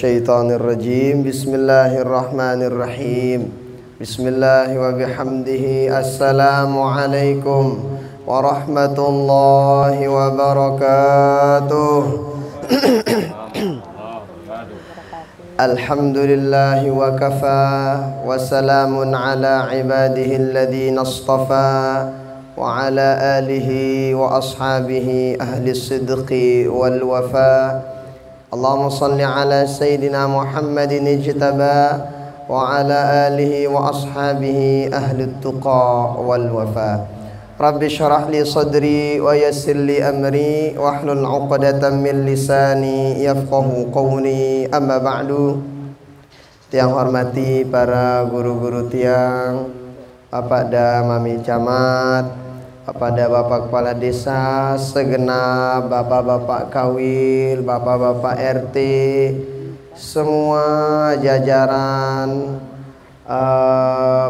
minasyaitonirrajim. Bismillahirrahmanirrahim. Bismillahi wa bihamdihi. Assalamualaikum warahmatullahi wabarakatuh. Alhamdulillahi wa kafa wa salamun ala ibadihi alladhina istafa wa ala alihi wa ashabihi ahli sidqi wal wafa. Allahumma salli ala sayyidina Muhammadin ijtaba wa ala alihi wa ashabihi ahli tuqa wal wafa. Rabbi syrah li sadri wa yassir li amri wahlul 'uqdatam min lisani yafqahu qawli. Amma ba'du. Tiang hormati para guru-guru tiang, Bapak da Mami Camat, Bapak da Bapak Kepala Desa, segenap Bapak-bapak Kawil, Bapak-bapak RT, semua jajaran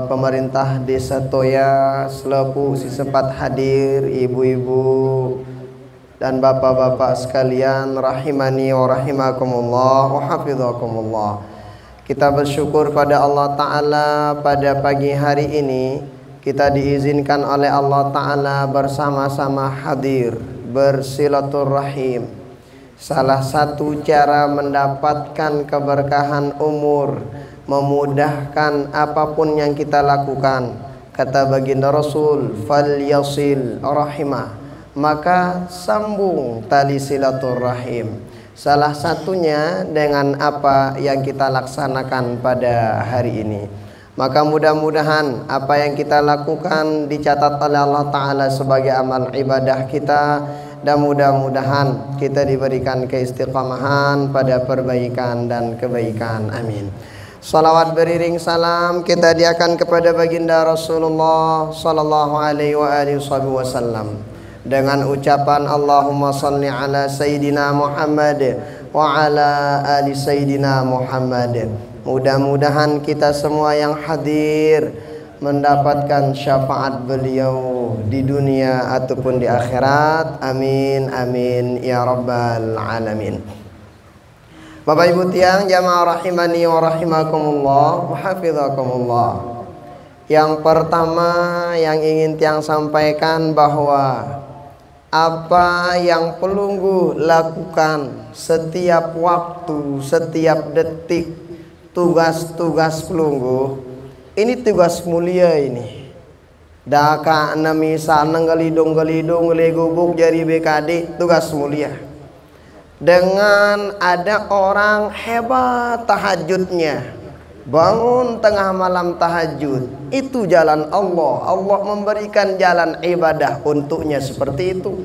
pemerintah Desa Toya, selepu si sempat hadir, ibu-ibu dan bapak-bapak sekalian, rahimani wa rahimakumullah wa hafizakumullah. Kita bersyukur pada Allah Ta'ala pada pagi hari ini kita diizinkan oleh Allah Ta'ala bersama-sama hadir bersilaturahim. Salah satu cara mendapatkan keberkahan umur, memudahkan apapun yang kita lakukan, kata baginda Rasul, falyasil rahimah, maka sambung tali silaturahim. Salah satunya dengan apa yang kita laksanakan pada hari ini. Maka mudah-mudahan apa yang kita lakukan dicatat oleh Allah Ta'ala sebagai amal ibadah kita, dan mudah-mudahan kita diberikan keistiqamahan pada perbaikan dan kebaikan. Amin. Salawat beriring salam kita hadiahkan kepada baginda Rasulullah sallallahu alaihi wasallam dengan ucapan Allahumma salli ala sayyidina Muhammad wa ala ali sayyidina Muhammad. Mudah-mudahan kita semua yang hadir mendapatkan syafaat beliau di dunia ataupun di akhirat. Amin amin ya rabbal alamin. Bapak Ibu tiang jamaah rahimani wa rahimakumullah wa hafizakumullah. Yang pertama yang ingin tiang sampaikan bahwa apa yang pelunggu lakukan setiap waktu, setiap detik, tugas-tugas pelunggu ini tugas mulia ini. Daka namisa nenggalidung-galidung legubuk jari BKD, tugas mulia. Dengan ada orang hebat tahajudnya, bangun tengah malam tahajud, itu jalan Allah. Allah memberikan jalan ibadah untuknya seperti itu.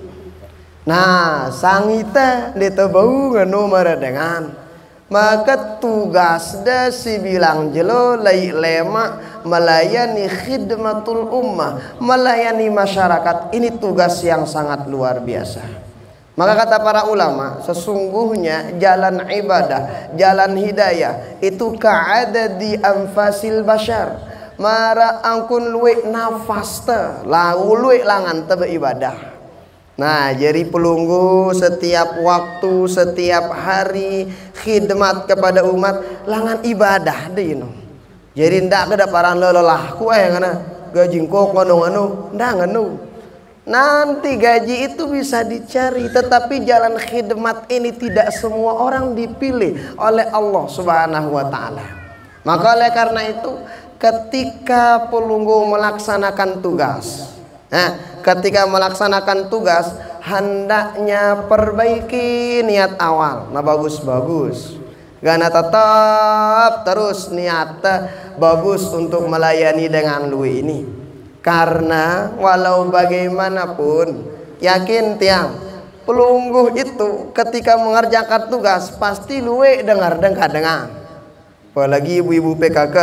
Nah, sangita ditebau nganu dengan maka tugas da si bilang jelo lai lema melayani khidmatul ummah, melayani masyarakat, ini tugas yang sangat luar biasa. Maka kata para ulama, sesungguhnya jalan ibadah, jalan hidayah itu ka'ada di anfasil bashar. Mara angkun luwek nafas te, lau luwek langan te beribadah. Nah, jadi pelunggu setiap waktu, setiap hari khidmat kepada umat, langan ibadah deh no. Jadi ndak kedaparan lelah ku ngana gajingkok nganu-nganu, ndak nganu. Nanti gaji itu bisa dicari, tetapi jalan khidmat ini tidak semua orang dipilih oleh Allah Subhanahu wa Ta'ala. Maka oleh karena itu, ketika pelunggu melaksanakan tugas, ketika melaksanakan tugas, hendaknya perbaiki niat awal. Nah, bagus-bagus. Gana tetap terus niatnya bagus untuk melayani dengan lu ini. Karena walau bagaimanapun, yakin tiang pelungguh itu ketika mengerjakan tugas pasti luwe dengar dengan. Apalagi ibu-ibu PKK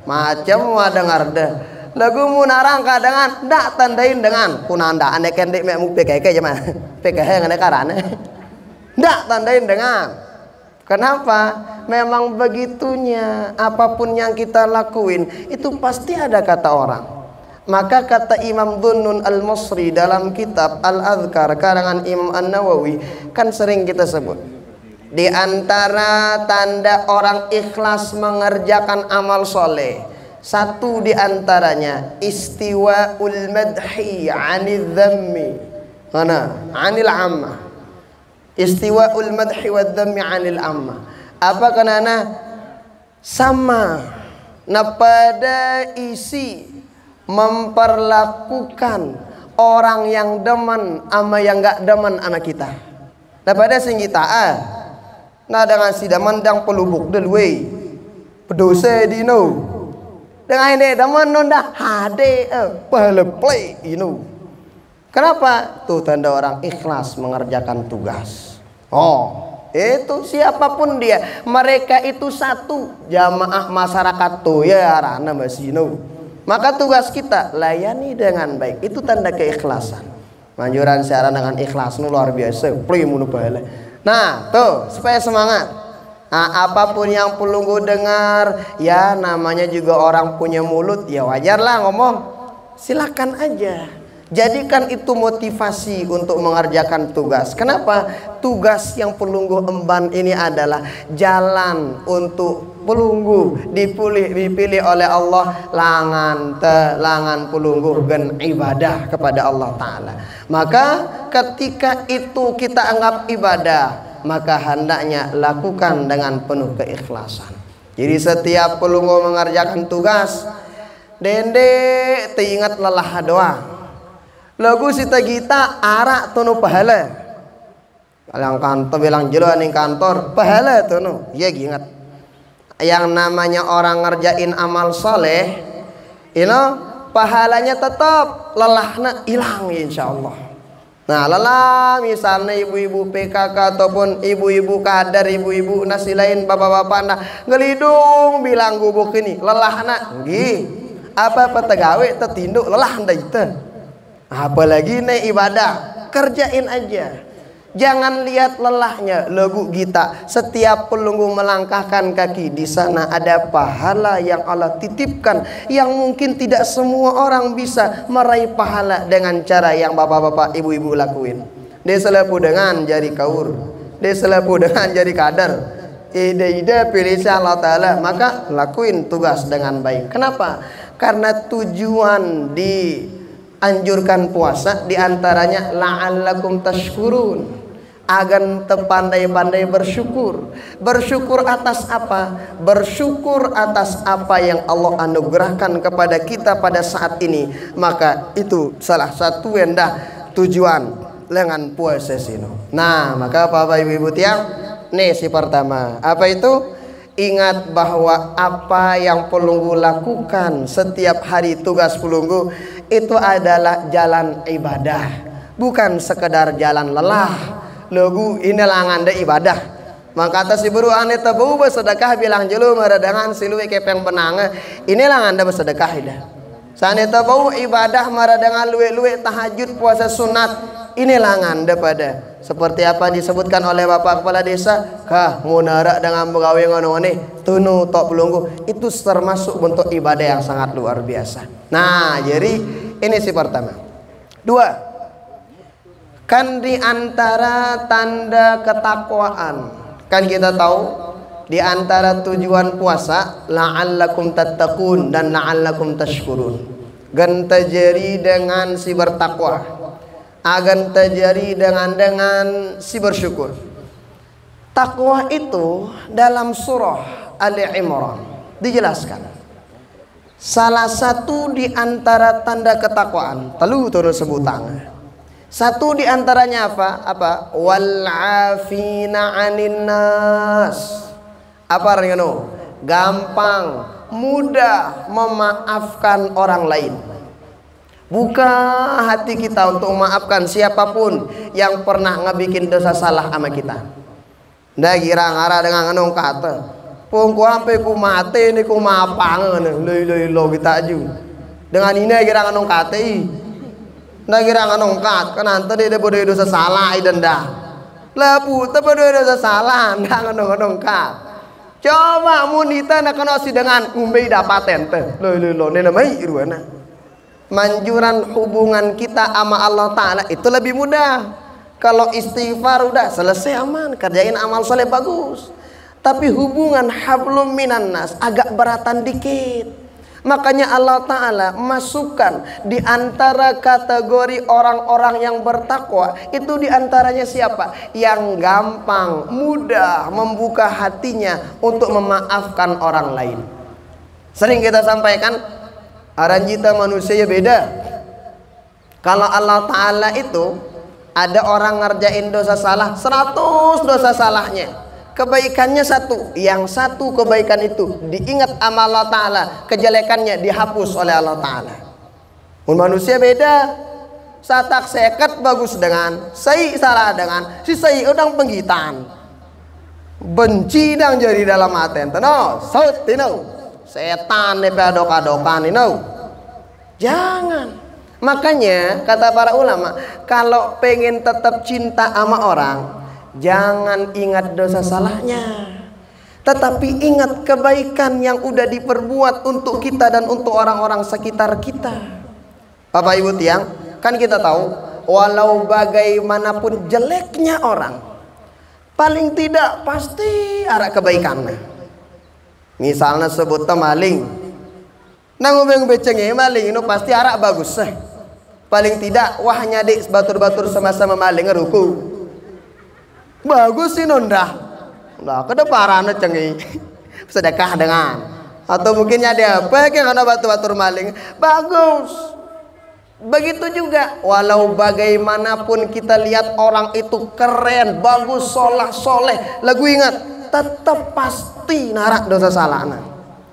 macam wa dengar deh. Lagu munarang kadangan ndak tandain dengan kunanda ane kendek mek mu PKK jaman. PKK ngane karane. Ndak tandain dengan. Kenapa? Memang begitunya, apapun yang kita lakuin itu pasti ada kata orang. Maka kata Imam Dhunnun Al-Masri dalam kitab Al-Adhkar karangan Imam An-Nawawi, kan sering kita sebut, Di antara tanda orang ikhlas mengerjakan amal soleh, satu di antaranya istiwaul madhi 'anil dhammi. Mana? 'Anil ammah. Istiwaul madhi wad dhammi 'anil ammah. Apa kenana? Sama nah pada isi memperlakukan orang yang demen ama yang gak demen anak kita. Nah pada sing kita nah dengan si demen dang pelubuk delwe pedosa dino dengan ini demen nonda hade pahala play kenapa tuh tanda orang ikhlas mengerjakan tugas. Itu siapapun dia, mereka itu satu jamaah masyarakat tuh ya rana masino. Maka tugas kita layani dengan baik, itu tanda keikhlasan. Manjuran siaran dengan ikhlas nu luar biasa. Nah tuh supaya semangat. Nah, apapun yang pelunggu dengar, ya namanya juga orang punya mulut, ya wajar lah ngomong. Silakan aja. Jadikan itu motivasi untuk mengerjakan tugas. Kenapa? Tugas yang pelunggu emban ini adalah jalan untuk pelunggu dipilih oleh Allah langan pelunggu gen ibadah kepada Allah Ta'ala. Maka ketika itu kita anggap ibadah, maka hendaknya lakukan dengan penuh keikhlasan. Jadi setiap pelunggu mengerjakan tugas, dende teringat lelah doa. Lagu sita kita arak tunu pahala. Kalau kantor bilang jelo ning kantor pahala tunu. Ya ingat. Yang namanya orang ngerjain amal soleh, pahalanya tetap, lelahnya hilang insyaallah. Nah lelah misalnya ibu-ibu PKK ataupun ibu-ibu kadar, ibu-ibu nasi lain, bapak-bapak nah ngelidung bilang gubuk ini lelahnya nggih. Apa tegawe tetinduk lelah nda itu. Apalagi nih ibadah, kerjain aja. Jangan lihat lelahnya. Lagu kita setiap pelunggu melangkahkan kaki, di sana ada pahala yang Allah titipkan, yang mungkin tidak semua orang bisa meraih pahala dengan cara yang bapak-bapak ibu-ibu lakuin. Dia selepu dengan jari kaur, dia selepu dengan jari kadar, ide-ide pilih Allah Ta'ala. Maka lakuin tugas dengan baik. Kenapa? Karena tujuan anjurkan puasa diantaranya la'allakum tashkurun, agar terpandai-pandai bersyukur. Bersyukur atas apa? Bersyukur atas apa yang Allah anugerahkan kepada kita pada saat ini. Maka itu salah satu yang tujuan dengan puasa sino. Nah maka Bapak Ibu tiang, nih si pertama apa itu? Ingat bahwa apa yang pelunggu lakukan setiap hari tugas pelunggu itu adalah jalan ibadah, bukan sekedar jalan lelah. Lagu ini langan ibadah. Maka atas ibu ane tabu bersedekah bilang jelu meradangan silui kepeng benanga. Ini langan bersedekah ida. Sane tabu ibadah meradangan luwe-luwe tahajud puasa sunat. Ini langan pada seperti apa disebutkan oleh Bapak Kepala Desa, kah munara dengan begawe ngono nih tunu tok pelunggu, itu termasuk bentuk ibadah yang sangat luar biasa. Nah jadi ini si pertama. Dua, kan di antara tanda ketakwaan, kan kita tahu di antara tujuan puasa la'allakum tattaqun dan la'allakum tashkurun. Gan terjadi dengan si bertakwa, akan terjadi dengan si bersyukur. Takwa itu dalam surah Ali Imran dijelaskan. Salah satu di antara tanda ketakwaan, telu terus sebutan. Satu di antaranya apa? Wal afina 'anin nas. Apa artinya? Gampang, mudah memaafkan orang lain. Buka hati kita untuk memaafkan siapapun yang pernah ngebikin dosa salah sama kita. Ndak kira ngara dengan nganong kata. Pung ku sampai ku mati ini ku mapangan lo kita aju. Dengan ini kira nganong kata ndak kira nganong kat kan ante dia bodoh dosa salah denda. Lah puta bodoh dosa salah ndak nganong kat. Coba munita nak kena si dengan umbe dapaten teh. Lo nena mai ruana. Manjuran hubungan kita sama Allah Ta'ala itu lebih mudah. Kalau istighfar udah selesai, aman, kerjain amal soleh bagus. Tapi hubungan hablum minan nas agak beratan dikit. Makanya Allah Ta'ala masukkan di antara kategori orang-orang yang bertakwa itu diantaranya siapa? Yang gampang, mudah membuka hatinya untuk memaafkan orang lain. Sering kita sampaikan, aranjita manusia beda. Kalau Allah Ta'ala itu ada orang ngerjain dosa salah 100 dosa salahnya, kebaikannya satu, yang satu kebaikan itu diingat sama Allah Ta'ala, kejelekannya dihapus oleh Allah Ta'ala. Manusia beda, satak seket bagus dengan sai salah dengan si sai udang penggitan, benci dang jadi dalam hati no saut tino setan nepedok-adokan ini jangan. Makanya kata para ulama, kalau pengen tetap cinta sama orang, jangan ingat dosa salahnya, tetapi ingat kebaikan yang udah diperbuat untuk kita dan untuk orang-orang sekitar kita. Bapak Ibu tiang, kan kita tahu walau bagaimanapun jeleknya orang, paling tidak pasti ada kebaikannya. Misalnya sebut maling, nanggung becengnya maling itu pasti ada bagus. Paling tidak wah nyadik batur-batur sama-sama maling ngeruku. Bagus sih nondah. Nah, kedeparan cengi. Sedekah dengan. Atau mungkin ada apa yang ada batur-batur maling. Bagus. Begitu juga walau bagaimanapun kita lihat orang itu keren, bagus, soleh, lagu ingat, tetap pasti narak dosa salahna.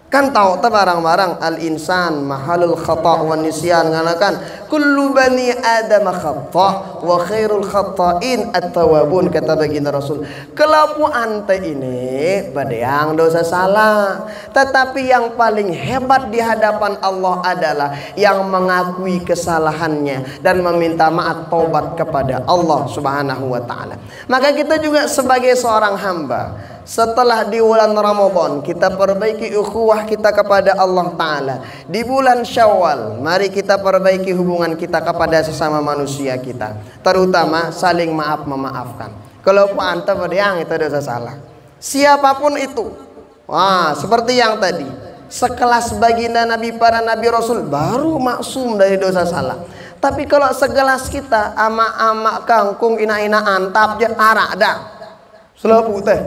Kan tahu barang-barang al-insan mahalul khata' wa nisyan, nganakan kullu bani adam khata' wa khairul khata'in at-tawwabun, kata baginda Rasul. Kelapu ante ini badang dosa salah, tetapi yang paling hebat di hadapan Allah adalah yang mengakui kesalahannya dan meminta maaf taubat kepada Allah Subhanahu wa taala. Maka kita juga sebagai seorang hamba, setelah di bulan Ramadan kita perbaiki ukhuwah kita kepada Allah Ta'ala. Di bulan Syawal mari kita perbaiki hubungan kita kepada sesama manusia kita, terutama saling maaf memaafkan. Kalau anta pada yang itu dosa salah, siapapun itu, wah seperti yang tadi, sekelas baginda Nabi, para Nabi Rasul baru maksum dari dosa salah. Tapi kalau segelas kita ama-ama kangkung ina-ina antap ya arak dah selapu teh,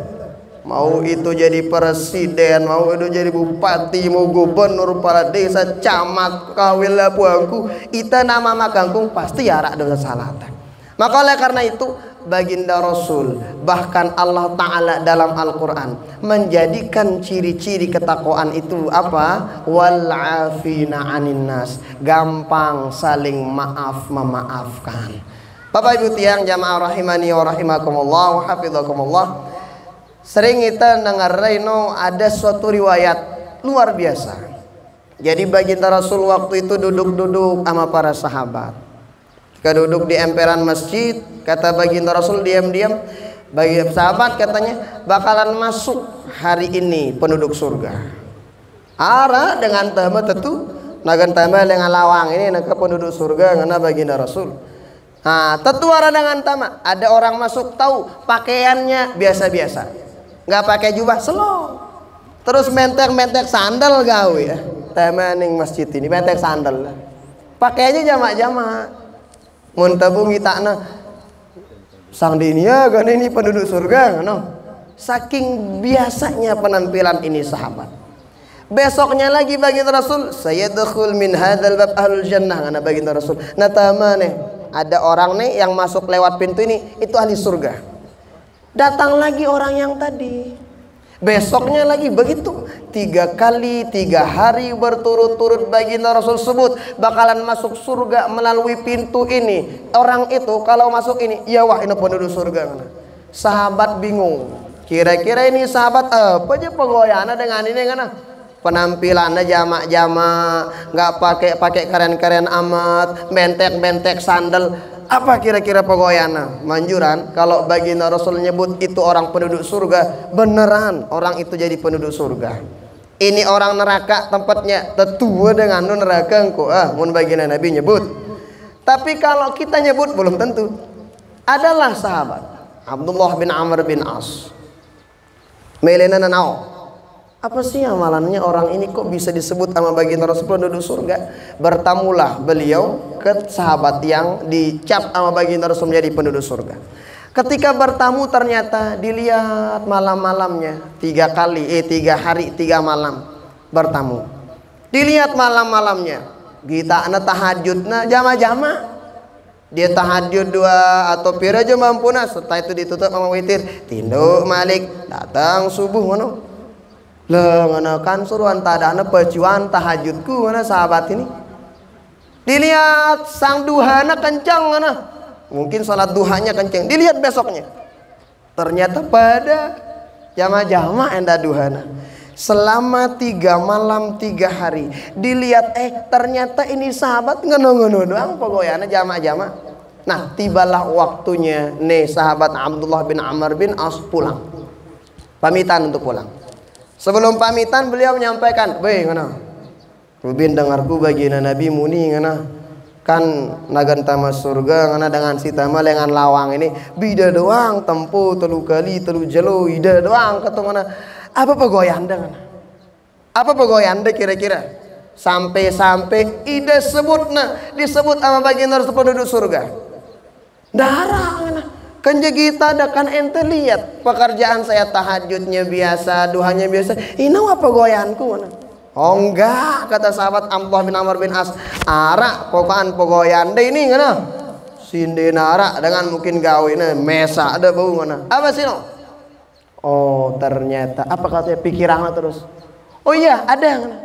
mau itu jadi presiden, mau itu jadi bupati, mau gubernur, para desa, camat, kawil lapuangku, ita nama makangkung pasti arak dosa salah. Maka oleh karena itu baginda Rasul, bahkan Allah Ta'ala dalam Al-Quran menjadikan ciri-ciri ketakwaan itu apa? Wal'afina anin nas, gampang saling maaf memaafkan. Bapak Ibu tiang jamaah rahimani wa rahimakumullah wa hafidhakumullah, sering kita dengar ada suatu riwayat luar biasa. Jadi baginda Rasul waktu itu duduk-duduk sama para sahabat. Ketika duduk di emperan masjid, kata baginda Rasul diam-diam, bagi sahabat katanya bakalan masuk hari ini penduduk surga. Ara dengan tama tentu nagan tama dengan lawang ini nak penduduk surga ngana baginda Rasul. Nah, tentu ara dengan tama ada orang masuk tahu pakaiannya biasa-biasa, nggak pakai jubah selong, terus mentek-mentek sandal gawe ya. Tema ning masjid ini mentek sandal, pakaiannya jamak-jamak. Mun tabungi takna sang dinia kan ini penduduk surga kan, saking biasanya penampilan ini sahabat. Besoknya lagi baginda Rasul, sayadkhul min hadzal bab ahlul jannah, ana baginda Rasul natama nih ada orang nih yang masuk lewat pintu ini itu ahli surga. Datang lagi orang yang tadi, besoknya lagi begitu, 3 kali 3 hari berturut-turut baginda Rasul sebut bakalan masuk surga melalui pintu ini. Orang itu kalau masuk ini, ya wah ini penduduk surga. Sahabat bingung, kira-kira ini sahabat apa aja penggoyana dengan ini kan? Penampilannya jamak-jamak, nggak pakai keren-keren amat, bentek-bentek sandal. Apa kira-kira pegoyana? Manjuran kalau baginda Rasul nyebut itu orang penduduk surga, beneran orang itu jadi penduduk surga. Ini orang neraka tempatnya tetua dengan neraka engko mun baginda Nabi nyebut. Tapi kalau kita nyebut belum tentu. adalah sahabat Abdullah bin Amr bin As. Melena nanau. Apa sih amalannya orang ini kok bisa disebut sama baginda Rasul penduduk surga? Bertamulah beliau ke sahabat yang dicap sama baginda Rasul menjadi penduduk surga. Ketika bertamu ternyata dilihat malam-malamnya 3 hari 3 malam bertamu. Dilihat malam-malamnya kita ana tahajudna jama-jama. Dia tahajud 2 atau pira aja mampuna, setelah itu ditutup sama witir. Tinduk malik datang subuh ngono. Lengenakan suruhan tadana pejuan tahajudku mana sahabat ini. Dilihat sang duhana kencang mana. Mungkin salat duhanya kencang. Dilihat besoknya. Ternyata pada jama-jama enda duhana. Selama 3 malam 3 hari. Dilihat ternyata ini sahabat ngono-ngono doang pokoknya jama-jama. Nah, tibalah waktunya nih sahabat Abdullah bin Amr bin As pulang. Pamitan untuk pulang. Sebelum pamitan beliau menyampaikan, "Beh, ngana. Rubin dengarku baginda Nabi muni ngana. Kan naganta mas surga ngana dengan si tama lengan lawang ini bida doang tempo 3 kali 3 jelo ida doang kata ngana. Apa pegoyanda ngana? Apa pegoyanda kira-kira? Sampai-sampai ida disebut sama baginda Rasul penduduk surga. Darah ngana. Kan kita ada kan ente lihat pekerjaan saya tahajudnya biasa, duhanya biasa. Ini apa goyanku? Oh enggak, kata sahabat Abdullah bin Amr bin As. Ara pokokan pogoyan deh ini ngana. Sinde nara dengan mungkin gawina mesa ada bau ngana. Apa sih no? Oh ternyata apa katanya pikirannya terus. Oh iya ada ngana.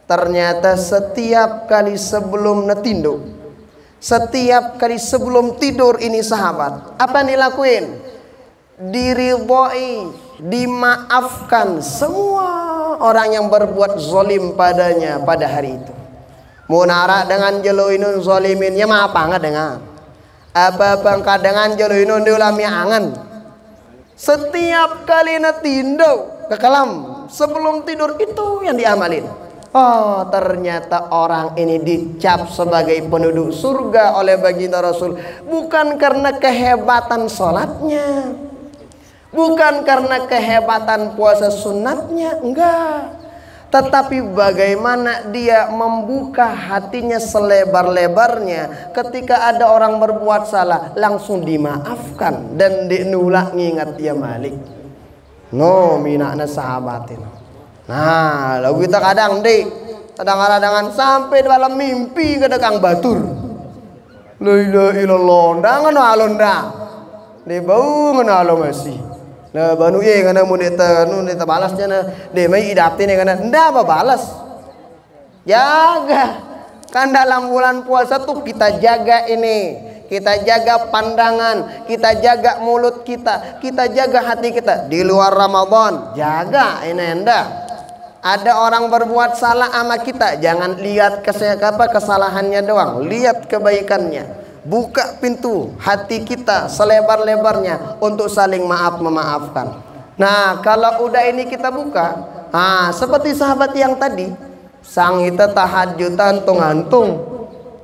Ternyata setiap kali sebelum netindo, setiap kali sebelum tidur ini sahabat, apa yang dilakuin? Diridhoi, dimaafkan semua orang yang berbuat zalim padanya pada hari itu. Munara dengan jeluinun zaliminnya maaf enggak dengan? Apa bangka dengan jeluinun diulami angan? Setiap kali netindo ke kalam sebelum tidur itu yang diamalin. Oh ternyata orang ini dicap sebagai penduduk surga oleh baginda Rasul. Bukan karena kehebatan sholatnya, bukan karena kehebatan puasa sunatnya, enggak. Tetapi bagaimana dia membuka hatinya selebar-lebarnya ketika ada orang berbuat salah langsung dimaafkan dan dinulak ngingat dia malik. No minakna sahabatin. Nah, lalu kita kadang kadang-kadang sampai dalam mimpi ke dekang batur. La ilaha illallah, ndangan alonda. De bau ngana alo masih. Nah, banu ye ngana mun eta balasnya na de mai idapti ne ngana nda apa balas. Jaga. Kan dalam bulan puasa tuh kita jaga ini. Kita jaga pandangan, kita jaga mulut kita jaga hati kita. Di luar Ramadan, jaga ini enda. Ada orang berbuat salah sama kita, jangan lihat kesalahannya doang, lihat kebaikannya. Buka pintu hati kita selebar-lebarnya untuk saling memaafkan. Nah, kalau udah ini kita buka, seperti sahabat yang tadi, sang kita tahajudan tungantung,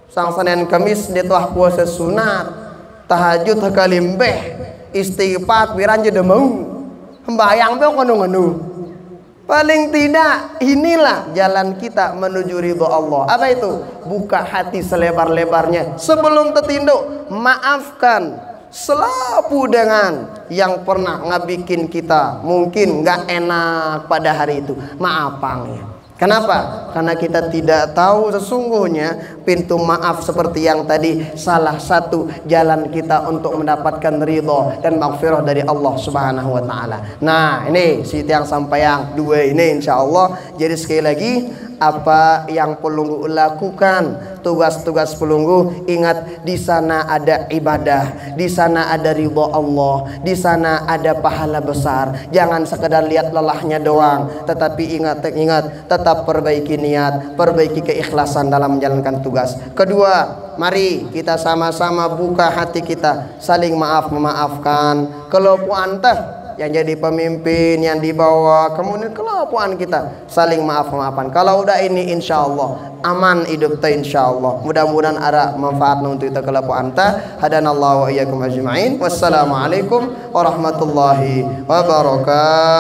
sang Senin Kamis dia tuah puasa sunat, tahajud hakalimbeh, istighfar biranja demau, sembahyang be ngono-ngono. Paling tidak inilah jalan kita menuju ridho Allah. Apa itu? Buka hati selebar-lebarnya sebelum tertinduk. Maafkan selapu dengan yang pernah ngabikin kita mungkin nggak enak pada hari itu. Maafkan. Kenapa? Karena kita tidak tahu sesungguhnya pintu maaf seperti yang tadi salah satu jalan kita untuk mendapatkan ridho dan maghfirah dari Allah Subhanahu wa taala. Nah, ini si yang sampai yang 2 ini insyaallah. Jadi sekali lagi apa yang pelunggu lakukan, tugas-tugas pelunggu, ingat di sana ada ibadah, di sana ada ridho Allah, di sana ada pahala besar. Jangan sekedar lihat lelahnya doang, tetapi ingat tetap perbaiki niat, perbaiki keikhlasan dalam menjalankan tugas. Kedua, mari kita sama-sama buka hati kita, saling memaafkan. Kalau puantah yang jadi pemimpin, yang di bawah, kemudian kelapuan kita saling maaf-maafan. Kalau udah ini insya Allah aman hidup ta insya Allah. Mudah-mudahan ada manfaat untuk kita kelapuan ta. Hadanallahu wa iyyakum ajma'in. Wassalamualaikum warahmatullahi wabarakatuh.